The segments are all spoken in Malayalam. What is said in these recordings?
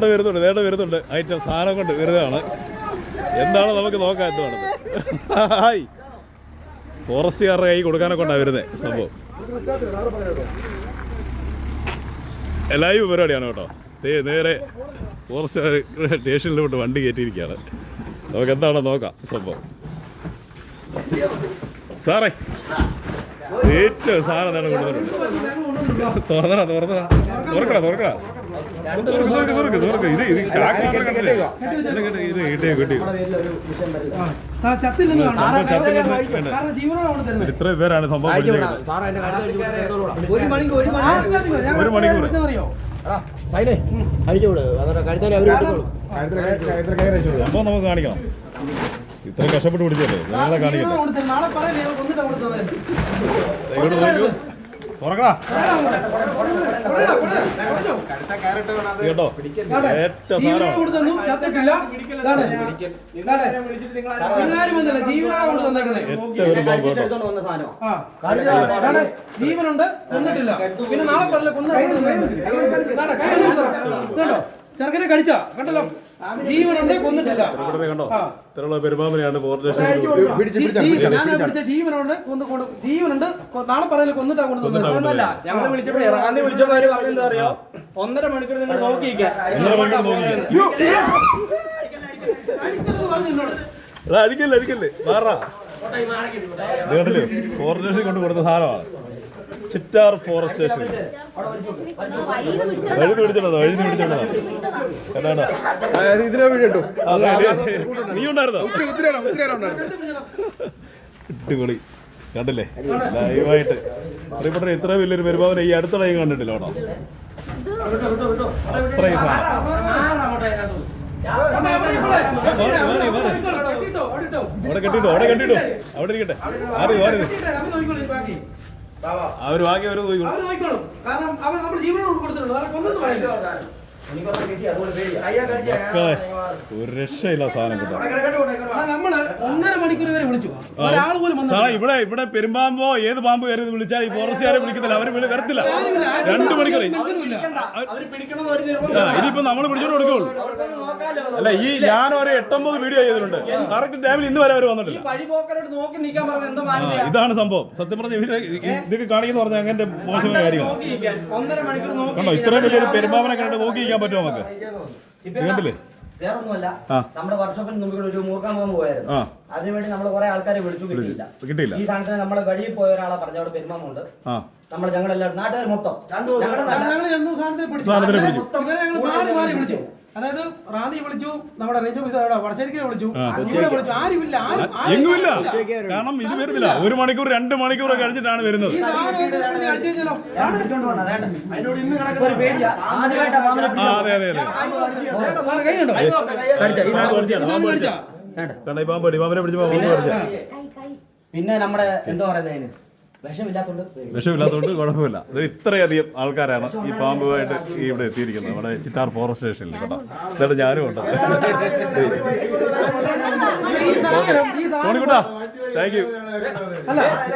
വരുന്നുണ്ട് ഐറ്റം സാധനം കൊണ്ട് വരുന്നതാണ്. എന്താണ് നമുക്ക് നോക്കാം എന്താണ്. ഹായ്, ഫോറസ്റ്റുകാരുടെ കൈ കൊടുക്കാനൊക്കെ കൊണ്ടാണ് വരുന്നത് സംഭവം. ലൈവ് പരിപാടിയാണ് കേട്ടോ. നേരെ ഫോറസ്റ്റ് സ്റ്റേഷനിലോട്ട് വണ്ടി കയറ്റിയിരിക്കുകയാണ്. നമുക്ക് എന്താണോ നോക്കാം സംഭവം. സാറേ, ഏറ്റവും സാധനം എന്താണ് കൊണ്ടുവരുന്നത്? തുറക്കടാ ഇത് ഇത്ര പേരാണ് സംഭവം. ഒരു മണിക്കൂർ സംഭവം നമുക്ക് കാണിക്കണം. ഇത്ര കഷ്ടപ്പെട്ട് പിടിച്ചല്ലേ, നാളെ കാണിക്കട്ടെ. തുറക്കടാ കേട്ടോ. ഏറ്റവും ജീവനുണ്ട്, കൊന്നിട്ടില്ല. പിന്നെ നാളെ ചെറുക്കനെ കടിച്ചാ കണ്ടല്ലോ, ജീവനുണ്ട്, കൊന്നിട്ടില്ല. കണ്ടോ, ഇത്രയുള്ള പെരുമാമനെയാണ് ഞാൻ പിടിച്ച ജീവനുണ്ട്, ജീവനുണ്ട്, നാളെ പറയല് കൊന്നിട്ടാ കൊണ്ടുവന്നത്. ഞങ്ങള് വിളിച്ചവര് പറഞ്ഞെന്താ അറിയോ, 1.5 മണിക്കൂർ നിങ്ങൾ നോക്കിയിരിക്കാൻ. അടിക്കല്ലേ മാറാ. കണ്ടില്ലേ, ഫോറസ്റ്റ് സ്റ്റേഷൻ കൊണ്ട് കൊടുത്ത സാധനമാണ്. ചിറ്റാർ ഫോറസ്റ്റ് സ്റ്റേഷൻ നീ ഉണ്ടായിരുന്നോ? ഇട്ടുപൊളി കണ്ടില്ലേ ലൈവായിട്ട്. അറിയപ്പെട്ട ഇത്ര വലിയൊരു പെരുമാവനെ ഈ അടുത്തിടെ കണ്ടിട്ടില്ല കേട്ടോ. അത്രയും അവിടെ കെട്ടിട്ടോ അവിടെ ഇരിക്കട്ടെ. അവര് ബാക്കി അവര് നോക്കിക്കോളും. ഒരു രക്ഷയില്ല സാധനം കിട്ടാൻ. ഇവിടെ പെരുമ്പാമ്പോ ഏത് പാമ്പ് കയറി വിളിച്ചാൽ ഈ ഫോറസ്റ്റുകാരെ വിളിക്കുന്നില്ല, അവര് വരത്തില്ല. 2 മണിക്കൂർ ഇനിയിപ്പോ നമ്മൾ പിടിച്ചോണ്ട് കൊടുക്കുള്ളൂ. അല്ല, ഈ ഞാൻ ഒരു 8-9 വീഡിയോ ചെയ്തിട്ടുണ്ട്. കറക്റ്റ് ടൈമിൽ ഇന്ന് വരെ അവർ വന്നിട്ടില്ല. ഇതാണ് സംഭവം. സത്യം പറഞ്ഞ ഇതൊക്കെ കാണിക്കുന്ന പറഞ്ഞാൽ അങ്ങനെ മോശമായ കാര്യമാണ്. കണ്ടോ, ഇത്രയും വലിയൊരു പെരുമ്പാമ്പനെ കണ്ടിട്ട് നോക്കിയിരിക്കാൻ പറ്റുമോ നമുക്ക്? കണ്ടില്ലേ? വേറൊന്നുമല്ല, നമ്മുടെ വർക്ക്ഷോപ്പിൽ മുമ്പിൽ ഒരു മൂർഖാമാമ്പ് പോയായിരുന്നു. അതിനുവേണ്ടി നമ്മൾ കുറെ ആൾക്കാരെ വിളിച്ചു, കിട്ടിയില്ല. ഈ സാധനത്തിന് നമ്മളെ വഴിയിൽ പോയ ഒരാളെ പറഞ്ഞ അവിടെ പെരുമാമുണ്ട്. ഞങ്ങളെല്ലാം നാട്ടുകാർ മൊത്തം വിളിച്ചു. അതായത് റാന്നി വിളിച്ചു, നമ്മുടെ റേഞ്ച് ഓഫീസർ വടശ്ശേരിക്കരെ വിളിച്ചു, ആരുമില്ല. കാരണം ഇത് വരുന്നില്ല. 1 മണിക്കൂർ 2 മണിക്കൂർ കഴിച്ചിട്ടാണ് വരുന്നത്. പിന്നെ നമ്മുടെ എന്താ പറയുന്നതിന് വിഷമില്ലാത്തതുകൊണ്ട് കുഴപ്പമില്ല. ഇത്രയധികം ആൾക്കാരാണ് ഈ പാമ്പുമായിട്ട് ഇവിടെ എത്തിയിരിക്കുന്നത് നമ്മുടെ ചിറ്റാർ ഫോറസ്റ്റ് സ്റ്റേഷനിൽ കേട്ടോ. എന്നിട്ട് ഞാനും ഉണ്ട്. തോണിക്കുട്ടാ, താങ്ക് യു.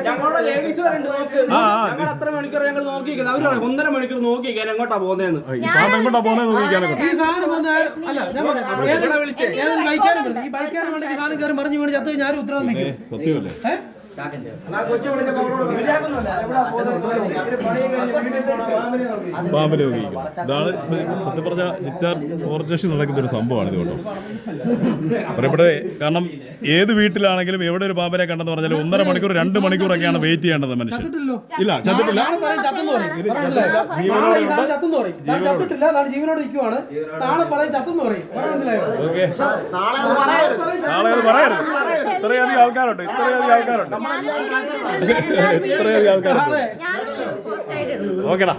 ഞങ്ങളുടെ ലേഡീസ് അത്ര മണിക്കൂർ ഞങ്ങൾ നോക്കിയിരിക്കുന്നത്. അവർ 1.5 മണിക്കൂർ നോക്കിയിരിക്കാൻ എങ്ങോട്ടാ പോകുന്നതെന്ന്. ഈ പാമ്പ് എങ്ങോട്ടാ പോകുന്നതെന്ന് നോക്കിക്കാനൊക്കെ. ഈ ബൈക്കാരൻ മറിഞ്ഞു വീണ് ചത്തു കഴിഞ്ഞാൽ ആരും ഉത്തരവാദിത്തം വയ്ക്കും. സത്യമല്ലേ? പാമ്പിനെ ഉപയോഗിക്കും. ഇതാണ് സത്യം പറഞ്ഞ ചിറ്റാർ ഫോറസ്റ്റ് സ്റ്റേഷൻ നടക്കുന്ന ഒരു സംഭവമാണ് ഇത് കേട്ടോ. പറയപ്പെട്ടേ, കാരണം ഏത് വീട്ടിലാണെങ്കിലും എവിടെ ഒരു പാമ്പിനെ കണ്ടെന്ന് പറഞ്ഞാൽ 1.5 മണിക്കൂർ 2 മണിക്കൂറൊക്കെയാണ് വെയിറ്റ് ചെയ്യേണ്ടത് മനുഷ്യൻ. ഇല്ല, ചത്തിട്ടില്ല. ജീവനോട് നിൽക്കുവാണ്. നാളെ പറയും ചത്തെന്ന് പറയും. ഓക്കെ, നാളെ അത് പറയരുത്. ഇത്രയധികം ആൾക്കാരുണ്ട്. ഇത്രയധികം ആൾക്കാരുണ്ട്. ഓക്കെടാ.